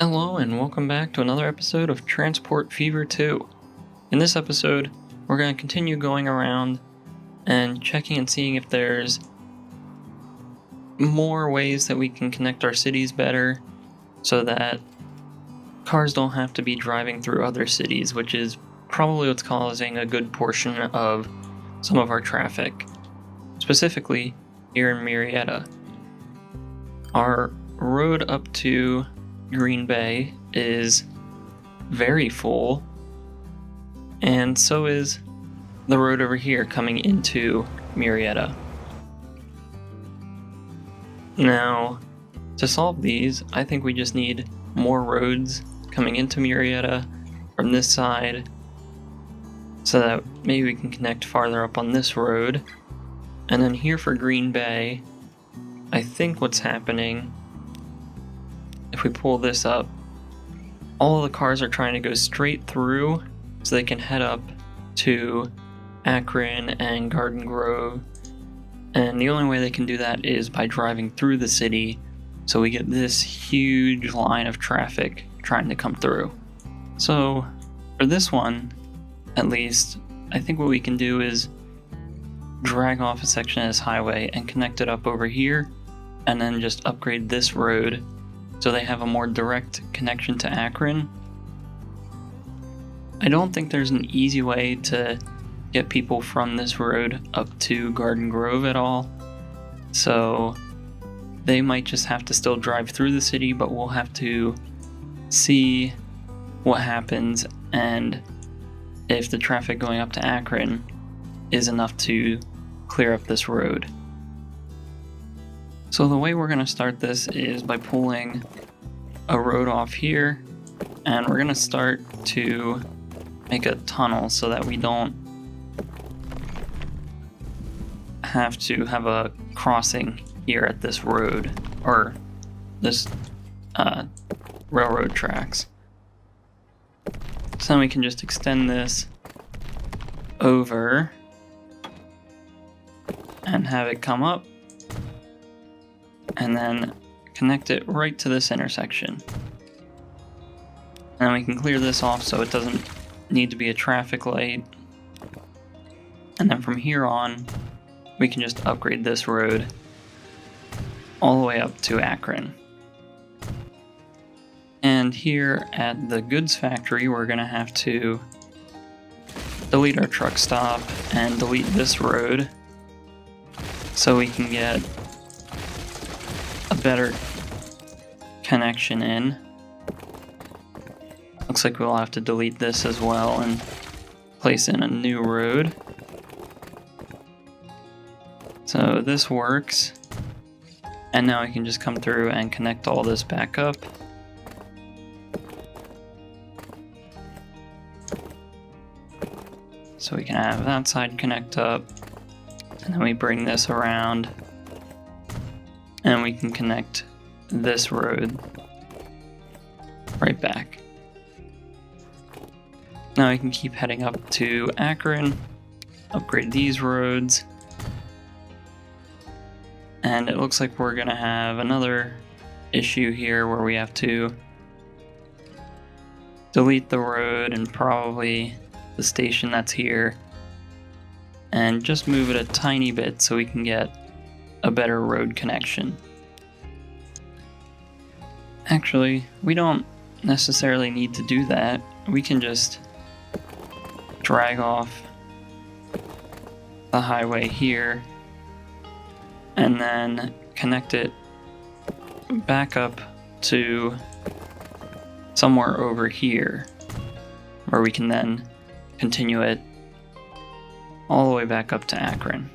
Hello and welcome back to another episode of Transport Fever 2. In this episode, we're going to continue going around and checking and seeing if there's more ways that we can connect our cities better so that cars don't have to be driving through other cities, which is probably what's causing a good portion of some of our traffic, specifically here in Marietta. Our road up to Green Bay is very full, and so is the road over here coming into Marietta. Now, to solve these, I think we just need more roads coming into Marietta from this side so that maybe we can connect farther up on this road. And then here for Green Bay, I think what's happening, if we pull this up, all of the cars are trying to go straight through so they can head up to Akron and Garden Grove. And the only way they can do that is by driving through the city, so we get this huge line of traffic trying to come through. So for this one, at least, I think what we can do is drag off a section of this highway and connect it up over here, and then just upgrade this road so they have a more direct connection to Akron. I don't think there's an easy way to get people from this road up to Garden Grove at all, so they might just have to still drive through the city, but we'll have to see what happens and if the traffic going up to Akron is enough to clear up this road. So the way we're going to start this is by pulling a road off here, and we're going to start to make a tunnel so that we don't have to have a crossing here at this road, or this railroad tracks. So then we can just extend this over and have it come up, and then connect it right to this intersection. And we can clear this off so it doesn't need to be a traffic light. And then from here on, we can just upgrade this road all the way up to Akron. And here at the goods factory, we're going to have to delete our truck stop and delete this road so we can get a better connection in. Looks like we'll have to delete this as well and place in a new road. So this works, and now I can just come through and connect all this back up. So we can have that side connect up, and then we bring this around, and we can connect this road right back. Now we can keep heading up to Akron, upgrade these roads, and it looks like we're gonna have another issue here where we have to delete the road and probably the station that's here and just move it a tiny bit so we can get a better road connection. Actually, we don't necessarily need to do that. We can just drag off the highway here and then connect it back up to somewhere over here where we can then continue it all the way back up to Akron.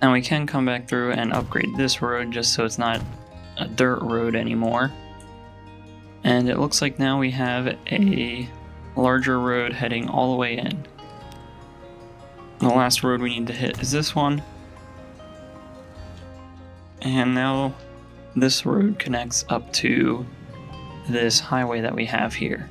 And we can come back through and upgrade this road just so it's not a dirt road anymore. And it looks like now we have a larger road heading all the way in. The last road we need to hit is this one. And now this road connects up to this highway that we have here.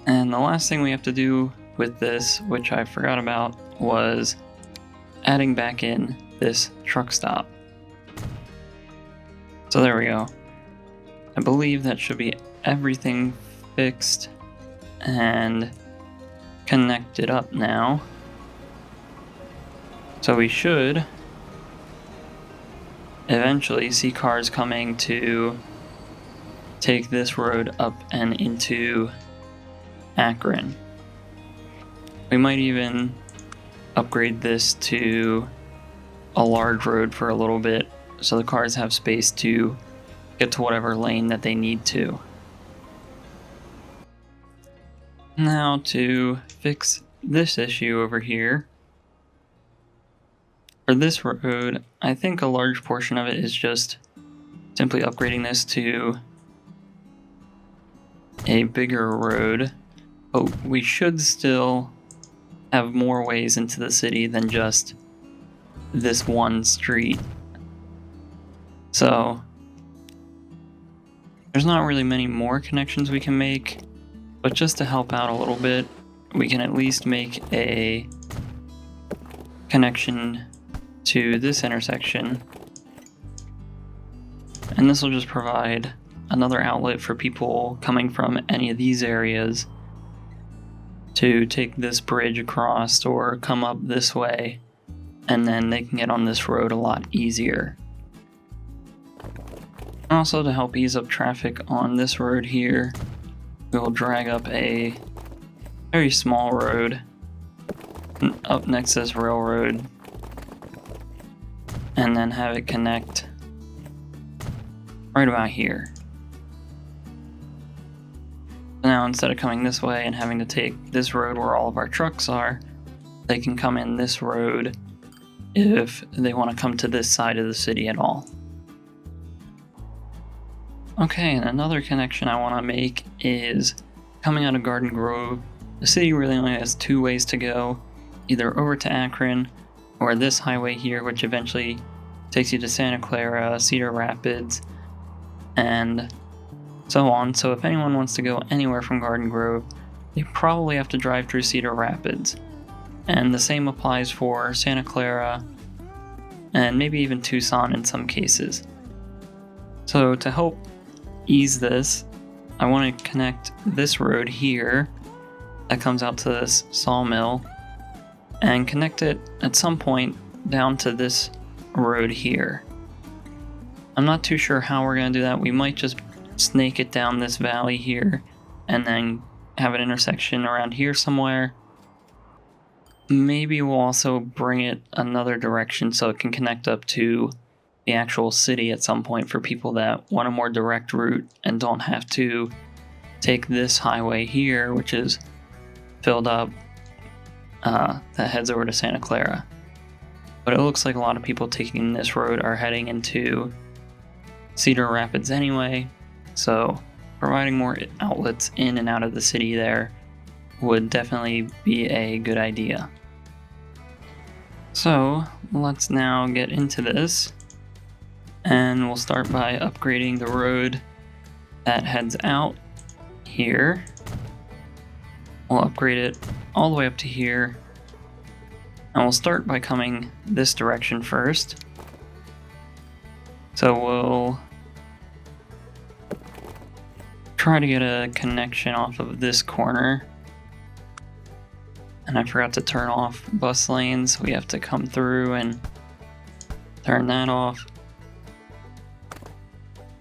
And the last thing we have to do with this, which I forgot about, was adding back in this truck stop. So there we go. I believe that should be everything fixed and connected up now. So we should eventually see cars coming to take this road up and into Akron. We might even upgrade this to a large road for a little bit so the cars have space to get to whatever lane that they need to. Now to fix this issue over here. For this road, I think a large portion of it is just simply upgrading this to a bigger road, but we should still have more ways into the city than just this one street. So there's not really many more connections we can make, but just to help out a little bit, we can at least make a connection to this intersection, and this will just provide another outlet for people coming from any of these areas to take this bridge across or come up this way, and then they can get on this road a lot easier. Also, to help ease up traffic on this road here, we will drag up a very small road up next to this railroad and then have it connect right about here. Now, instead of coming this way and having to take this road where all of our trucks are, they can come in this road if they want to come to this side of the city at all. Okay, and another connection I want to make is coming out of Garden Grove. The city really only has two ways to go, either over to Akron or this highway here, which eventually takes you to Santa Clara, Cedar Rapids, and so on. So if anyone wants to go anywhere from Garden Grove, they probably have to drive through Cedar Rapids. And the same applies for Santa Clara and maybe even Tucson in some cases. So to help ease this, I want to connect this road here that comes out to this sawmill and connect it at some point down to this road here. I'm not too sure how we're going to do that. We might just snake it down this valley here and then have an intersection around here somewhere. Maybe we'll also bring it another direction so it can connect up to the actual city at some point for people that want a more direct route and don't have to take this highway here, which is filled up, that heads over to Santa Clara. But it looks like a lot of people taking this road are heading into Cedar Rapids anyway, so providing more outlets in and out of the city there would definitely be a good idea. So let's now get into this, and we'll start by upgrading the road that heads out here. We'll upgrade it all the way up to here, and we'll start by coming this direction first. So we'll try to get a connection off of this corner. And I forgot to turn off bus lanes. We have to come through and turn that off.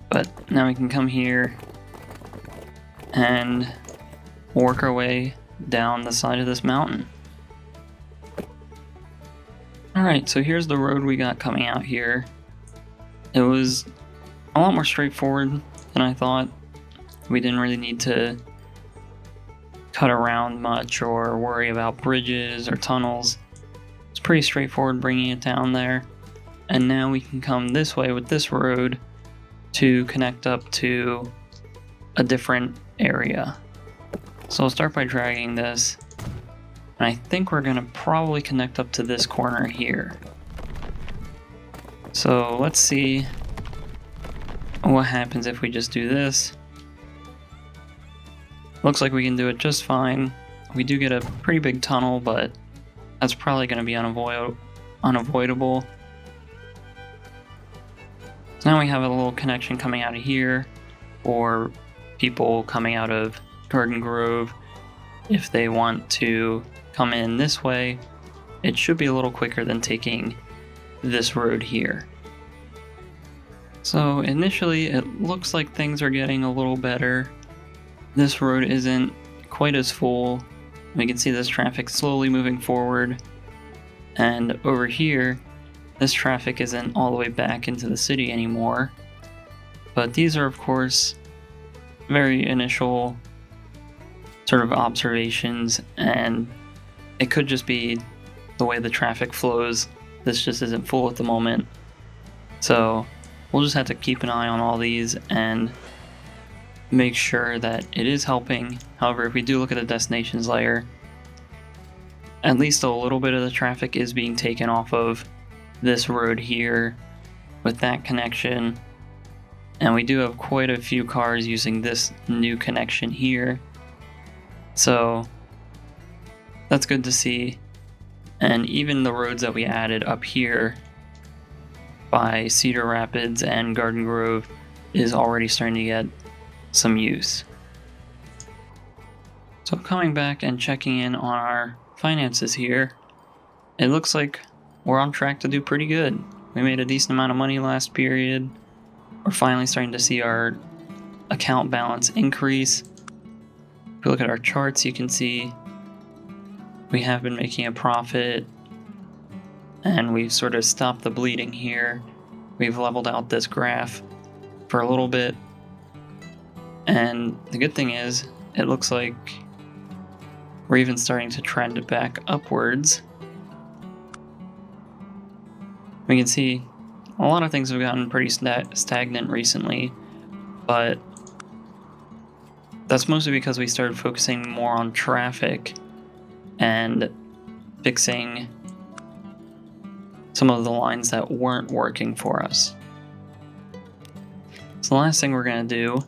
But now we can come here and work our way down the side of this mountain. Alright, so here's the road we got coming out here. It was a lot more straightforward than I thought. We didn't really need to cut around much or worry about bridges or tunnels. It's pretty straightforward bringing it down there. And now we can come this way with this road to connect up to a different area. So I'll start by dragging this. And I think we're going to probably connect up to this corner here. So let's see what happens if we just do this. Looks like we can do it just fine. We do get a pretty big tunnel, but that's probably going to be unavoidable. So now we have a little connection coming out of here for people coming out of Garden Grove. If they want to come in this way, it should be a little quicker than taking this road here. So initially it looks like things are getting a little better. This road isn't quite as full. We can see this traffic slowly moving forward. And over here, this traffic isn't all the way back into the city anymore. But these are, of course, very initial sort of observations, and it could just be the way the traffic flows. This just isn't full at the moment. So we'll just have to keep an eye on all these and make sure that it is helping. However, if we do look at the destinations layer, at least a little bit of the traffic is being taken off of this road here with that connection. And we do have quite a few cars using this new connection here. So that's good to see. And even the roads that we added up here by Cedar Rapids and Garden Grove is already starting to get some use. So coming back and checking in on our finances here, it looks like we're on track to do pretty good. We made a decent amount of money last period. We're finally starting to see our account balance increase. If you look at our charts, you can see we have been making a profit, and we've sort of stopped the bleeding here. We've leveled out this graph for a little bit, and the good thing is it looks like we're even starting to trend back upwards. We can see a lot of things have gotten pretty stagnant recently, but that's mostly because we started focusing more on traffic and fixing some of the lines that weren't working for us. So the last thing we're going to do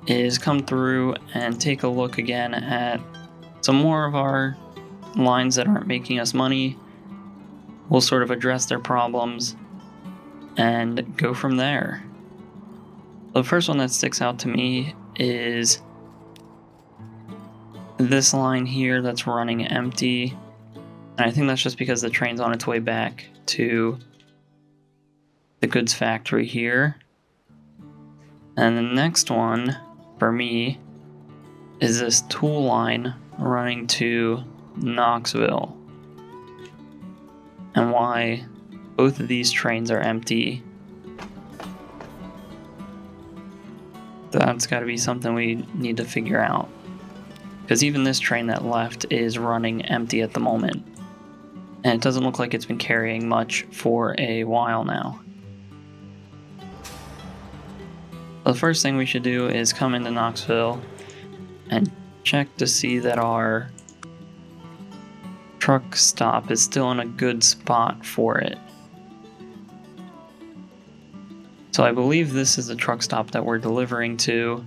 is come through and take a look again at some more of our lines that aren't making us money. We'll sort of address their problems and go from there. The first one that sticks out to me is this line here that's running empty. And I think that's just because the train's on its way back to the goods factory here. And the next one for me is this tool line running to Knoxville. And why both of these trains are empty. That's got to be something we need to figure out. Because even this train that left is running empty at the moment. And it doesn't look like it's been carrying much for a while now. The first thing we should do is come into Knoxville and check to see that our truck stop is still in a good spot for it. So I believe this is the truck stop that we're delivering to,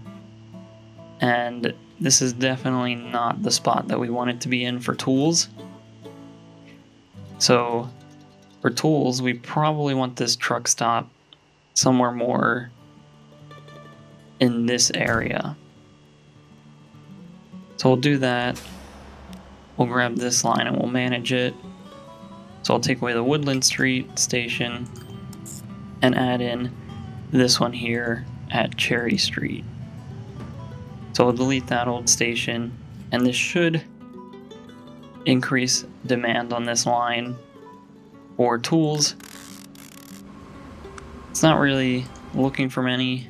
and this is definitely not the spot that we want it to be in for tools. So for tools, we probably want this truck stop somewhere more in this area. So we'll do that. We'll grab this line and we'll manage it. So I'll take away the Woodland Street station and add in this one here at Cherry Street. So we'll delete that old station, and this should increase demand on this line for tools. It's not really looking for many,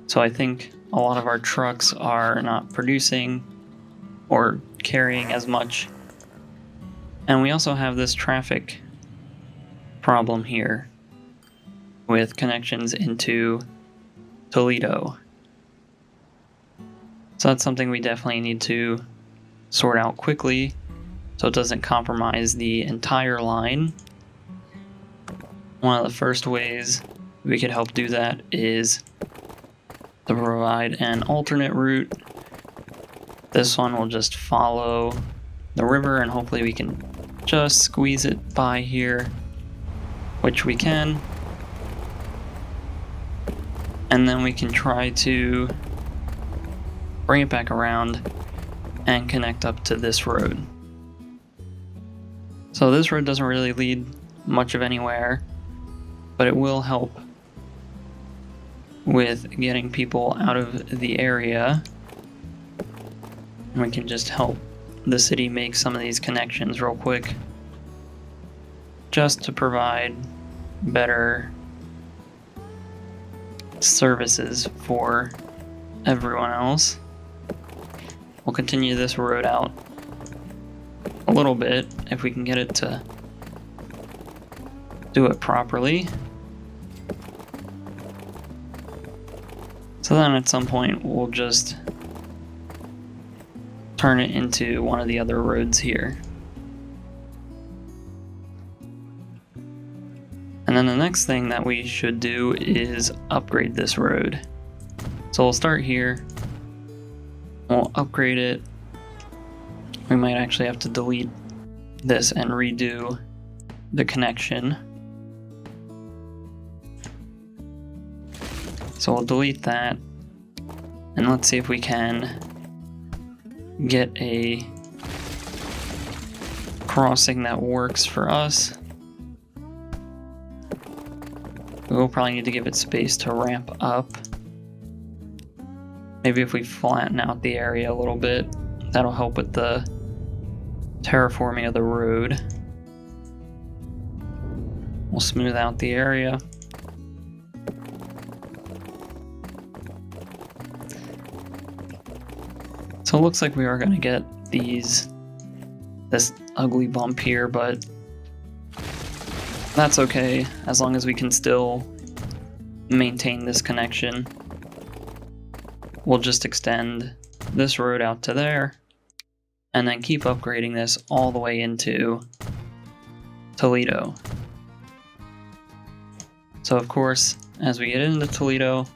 so I think a lot of our trucks are not producing or carrying as much. And we also have this traffic problem here with connections into Toledo. So that's something we definitely need to sort out quickly so it doesn't compromise the entire line. One of the first ways we could help do that is to provide an alternate route. This one will just follow the river and hopefully we can just squeeze it by here, which we can. and then we can try to bring it back around and connect up to this road. So this road doesn't really lead much of anywhere, but it will help with getting people out of the area. And we can just help the city make some of these connections real quick, just to provide better services for everyone else. We'll continue this road out a little bit if we can get it to do it properly. So then at some point we'll just turn it into one of the other roads here. And then the next thing that we should do is upgrade this road. So we'll start here, we'll upgrade it. We might actually have to delete this and redo the connection. So we'll delete that, and let's see if we can get a crossing that works for us. We'll probably need to give it space to ramp up. Maybe if we flatten out the area a little bit, that'll help with the terraforming of the road. We'll smooth out the area. So it looks like we are going to get this ugly bump here, but that's okay as long as we can still maintain this connection. We'll just extend this road out to there and then keep upgrading this all the way into Toledo. So of course, as we get into Toledo,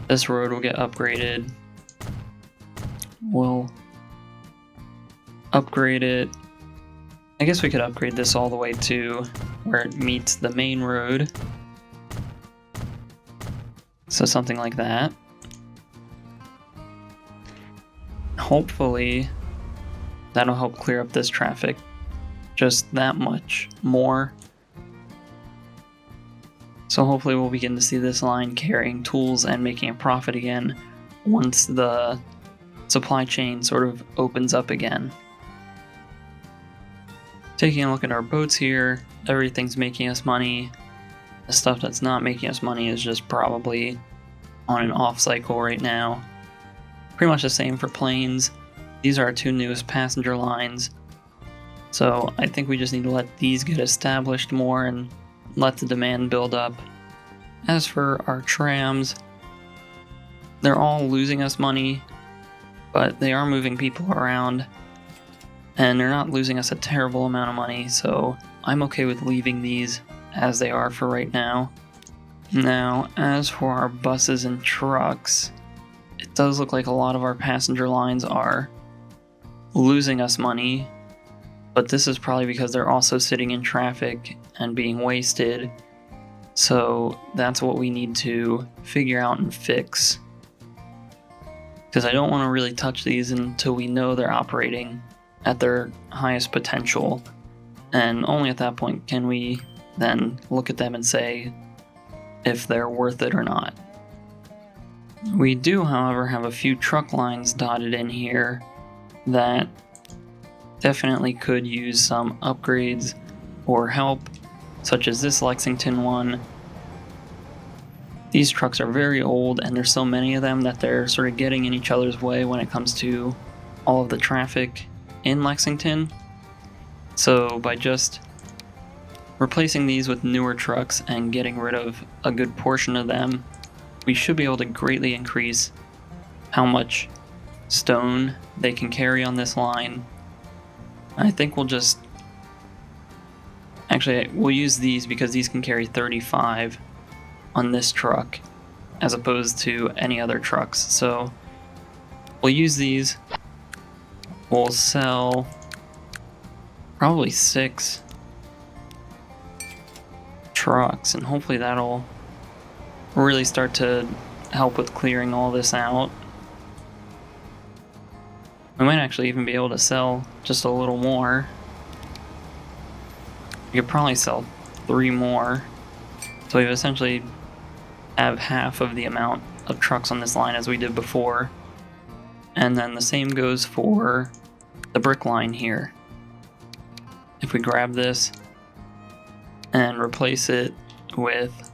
this road will get upgraded. We'll upgrade it. I guess we could upgrade this all the way to where it meets the main road. So something like that. Hopefully that'll help clear up this traffic just that much more. So hopefully we'll begin to see this line carrying tools and making a profit again once the supply chain sort of opens up again. Taking a look at our boats here, everything's making us money. The stuff that's not making us money is just probably on an off cycle right now. Pretty much the same for planes. These are our two newest passenger lines. So I think we just need to let these get established more and let the demand build up. As for our trams, they're all losing us money, but they are moving people around, and they're not losing us a terrible amount of money, so I'm okay with leaving these as they are for right now. Now, as for our buses and trucks, it does look like a lot of our passenger lines are losing us money, but this is probably because they're also sitting in traffic and being wasted, so that's what we need to figure out and fix. Because I don't want to really touch these until we know they're operating at their highest potential, and only at that point can we then look at them and say if they're worth it or not. We do, however, have a few truck lines dotted in here that definitely could use some upgrades or help, such as this Lexington one. These trucks are very old, and there's so many of them that they're sort of getting in each other's way when it comes to all of the traffic in Lexington. So by just replacing these with newer trucks and getting rid of a good portion of them, we should be able to greatly increase how much stone they can carry on this line. I think we'll use these because these can carry 35 on this truck as opposed to any other trucks. So we'll use these. We'll sell probably 6 trucks, and hopefully that'll really start to help with clearing all this out. We might actually even be able to sell just a little more. We could probably sell 3 more. So we essentially have half of the amount of trucks on this line as we did before. And then the same goes for the brick line here. If we grab this and replace it with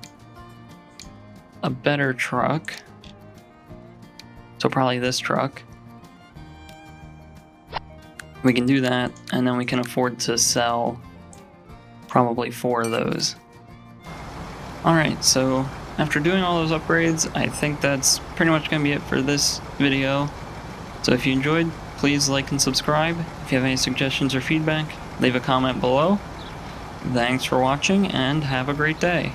a better truck, so probably this truck, we can do that, and then we can afford to sell probably 4 of those. Alright, so after doing all those upgrades, I think that's pretty much going to be it for this video. So if you enjoyed, please like and subscribe. If you have any suggestions or feedback, leave a comment below. Thanks for watching, and have a great day.